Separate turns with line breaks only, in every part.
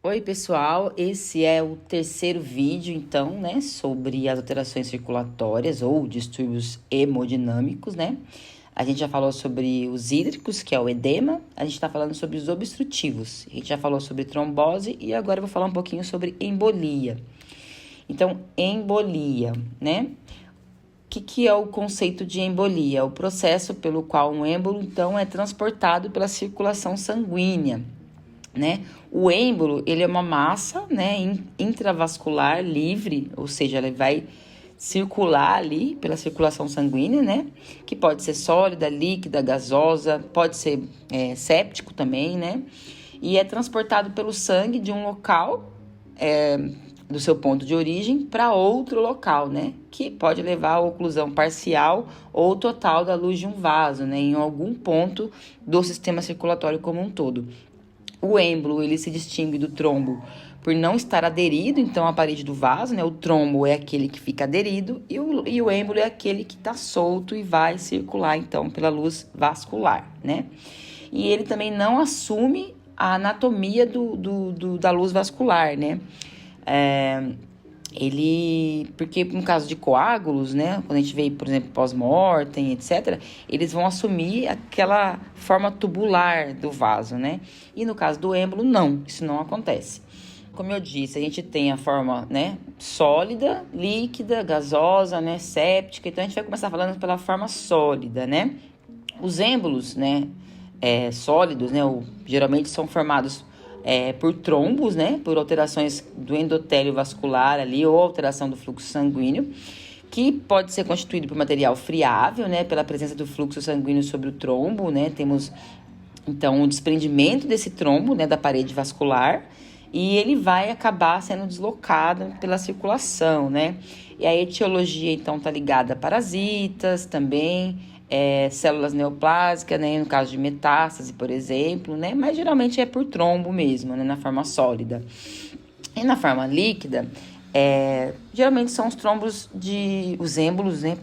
Oi, pessoal, esse é o terceiro vídeo, então, né, sobre as alterações circulatórias ou distúrbios hemodinâmicos, né? A gente já falou sobre os hídricos, que é o edema, a gente tá falando sobre os obstrutivos, a gente já falou sobre trombose e agora eu vou falar um pouquinho sobre embolia. Então, embolia, né? O que é o conceito de embolia? É o processo pelo qual um êmbolo, então, é transportado pela circulação sanguínea, né? O êmbolo, ele é uma massa, né, intravascular livre, ou seja, ele vai circular ali pela circulação sanguínea, né? Que pode ser sólida, líquida, gasosa, pode ser séptico também, né? E é transportado pelo sangue de um local, do seu ponto de origem, para outro local, né? Que pode levar à oclusão parcial ou total da luz de um vaso, né? Em algum ponto do sistema circulatório como um todo. O êmbolo, ele se distingue do trombo por não estar aderido, então, à parede do vaso, né? O trombo é aquele que fica aderido e o êmbolo é aquele que está solto e vai circular, então, pela luz vascular, né? E ele também não assume a anatomia da luz vascular, né? Porque no caso de coágulos, né, quando a gente vê, por exemplo, pós-mortem, etc., eles vão assumir aquela forma tubular do vaso, né? E no caso do êmbolo, não, isso não acontece. Como eu disse, a gente tem a forma, né, sólida, líquida, gasosa, né, séptica. Então, a gente vai começar falando pela forma sólida, né? Os êmbolos, né, sólidos, né, geralmente são formados por trombos, né, por alterações do endotélio vascular ali, ou alteração do fluxo sanguíneo, que pode ser constituído por material friável, né, pela presença do fluxo sanguíneo sobre o trombo, né, temos, então, o desprendimento desse trombo, né, da parede vascular, e ele vai acabar sendo deslocado pela circulação, né, e a etiologia, então, tá ligada a parasitas também, células neoplásicas, né, no caso de metástase, por exemplo, né, mas geralmente é por trombo mesmo, né, na forma sólida. E na forma líquida, geralmente são os êmbolos, né,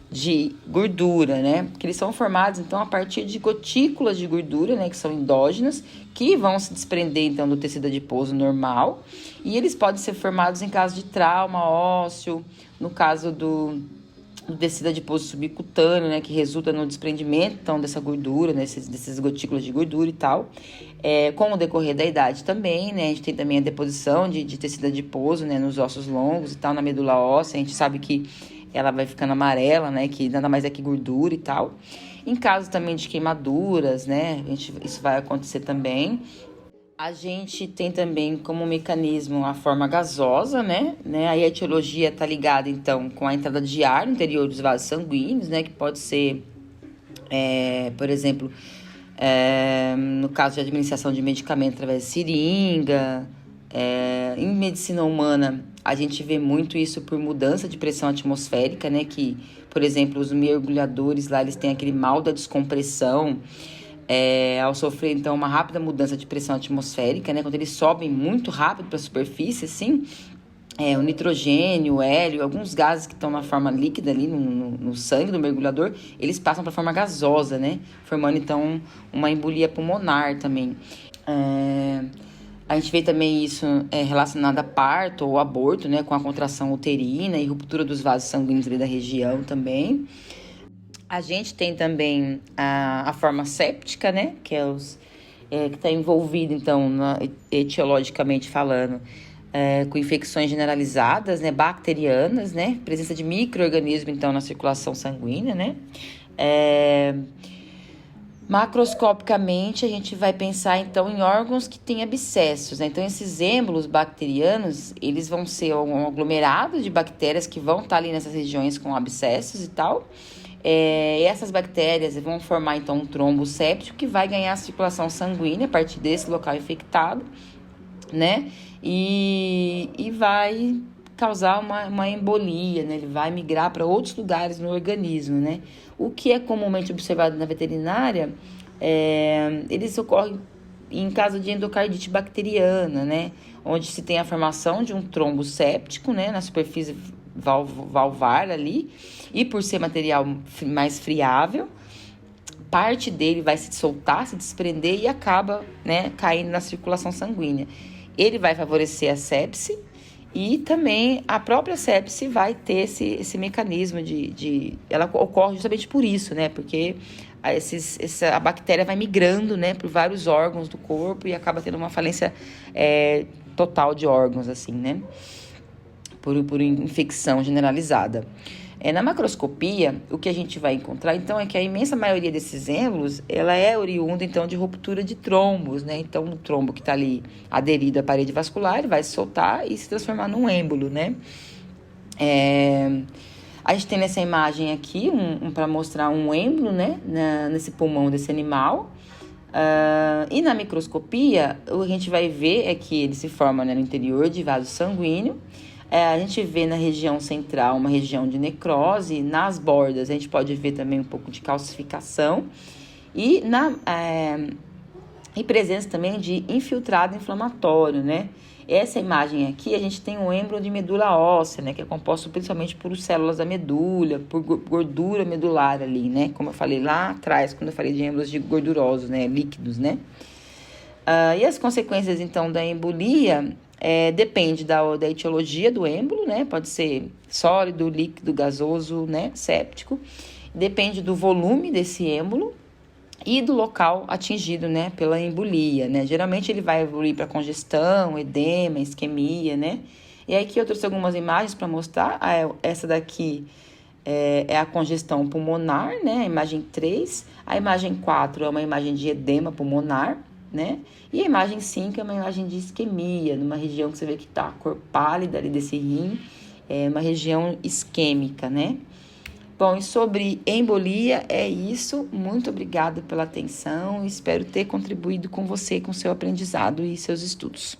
de gordura, né, que eles são formados, então, a partir de gotículas de gordura, né, que são endógenas, que vão se desprender, então, do tecido adiposo normal, e eles podem ser formados em caso de trauma ósseo, no caso do tecido adiposo subcutâneo, né, que resulta no desprendimento, então, dessa gordura, né, desses gotículas de gordura e tal. Com o decorrer da idade também, né, a gente tem também a deposição de tecido adiposo, né, nos ossos longos e tal, na medula óssea, a gente sabe que ela vai ficando amarela, né, que nada mais é que gordura e tal. Em caso também de queimaduras, né, isso vai acontecer também. A gente tem também como mecanismo a forma gasosa, né? Aí a etiologia está ligada, então, com a entrada de ar no interior dos vasos sanguíneos, né? Que pode ser, por exemplo, no caso de administração de medicamento através de seringa. Em medicina humana, a gente vê muito isso por mudança de pressão atmosférica, né? Que, por exemplo, os mergulhadores lá, eles têm aquele mal da descompressão. Ao sofrer, então, uma rápida mudança de pressão atmosférica, né? Quando eles sobem muito rápido para a superfície, assim, o nitrogênio, o hélio, alguns gases que estão na forma líquida ali no sangue do mergulhador, eles passam para a forma gasosa, né? Formando, então, uma embolia pulmonar também. A gente vê também isso relacionado a parto ou aborto, né? Com a contração uterina e ruptura dos vasos sanguíneos ali da região também. A gente tem também a forma séptica, né? Que que está envolvido, então, etiologicamente falando, com infecções generalizadas, né? Bacterianas, né? Presença de micro-organismos, então, na circulação sanguínea, né? Macroscopicamente, a gente vai pensar, então, em órgãos que têm abscessos, né? Então, esses êmbolos bacterianos, eles vão ser um aglomerado de bactérias que vão estar ali nessas regiões com abscessos e tal. Essas bactérias vão formar, então, um trombo séptico que vai ganhar circulação sanguínea a partir desse local infectado, né? E vai causar uma embolia, né? Ele vai migrar para outros lugares no organismo, né? O que é comumente observado na veterinária, eles ocorrem em caso de endocardite bacteriana, né? Onde se tem a formação de um trombo séptico, né? Na superfície valvar ali, e por ser material mais friável, parte dele vai se soltar, se desprender e acaba, né, caindo na circulação sanguínea. Ele vai favorecer a sepse e também a própria sepse vai ter esse mecanismo ela ocorre justamente por isso, né, porque a bactéria vai migrando, né, por vários órgãos do corpo e acaba tendo uma falência total de órgãos, assim, né, por infecção generalizada. Na macroscopia, o que a gente vai encontrar, então, é que a imensa maioria desses êmbolos, ela é oriunda, então, de ruptura de trombos, né? Então, o trombo que está ali aderido à parede vascular, ele vai se soltar e se transformar num êmbolo, né? A gente tem nessa imagem aqui, para mostrar um êmbolo, né? Nesse pulmão desse animal. E na microscopia, o que a gente vai ver é que ele se forma, né, no interior de vaso sanguíneo. A gente vê na região central uma região de necrose, nas bordas a gente pode ver também um pouco de calcificação e presença também de infiltrado inflamatório, né? Essa imagem aqui, a gente tem um êmbolo de medula óssea, né? Que é composto principalmente por células da medula, por gordura medular ali, né? Como eu falei lá atrás, quando eu falei de êmbolos gordurosos, né? Líquidos, né? E as consequências, então, da embolia... depende da etiologia do êmbolo, né? Pode ser sólido, líquido, gasoso, né? Séptico. Depende do volume desse êmbolo e do local atingido, né? Pela embolia, né? Geralmente ele vai evoluir para congestão, edema, isquemia, né? E aí aqui eu trouxe algumas imagens para mostrar. Essa daqui é a congestão pulmonar, né? A imagem 3. A imagem 4 é uma imagem de edema pulmonar, né? E a imagem 5 é uma imagem de isquemia, numa região que você vê que tá a cor pálida ali desse rim, uma região isquêmica, né? Bom, e sobre embolia é isso. Muito obrigada pela atenção. Espero ter contribuído com você, com seu aprendizado e seus estudos.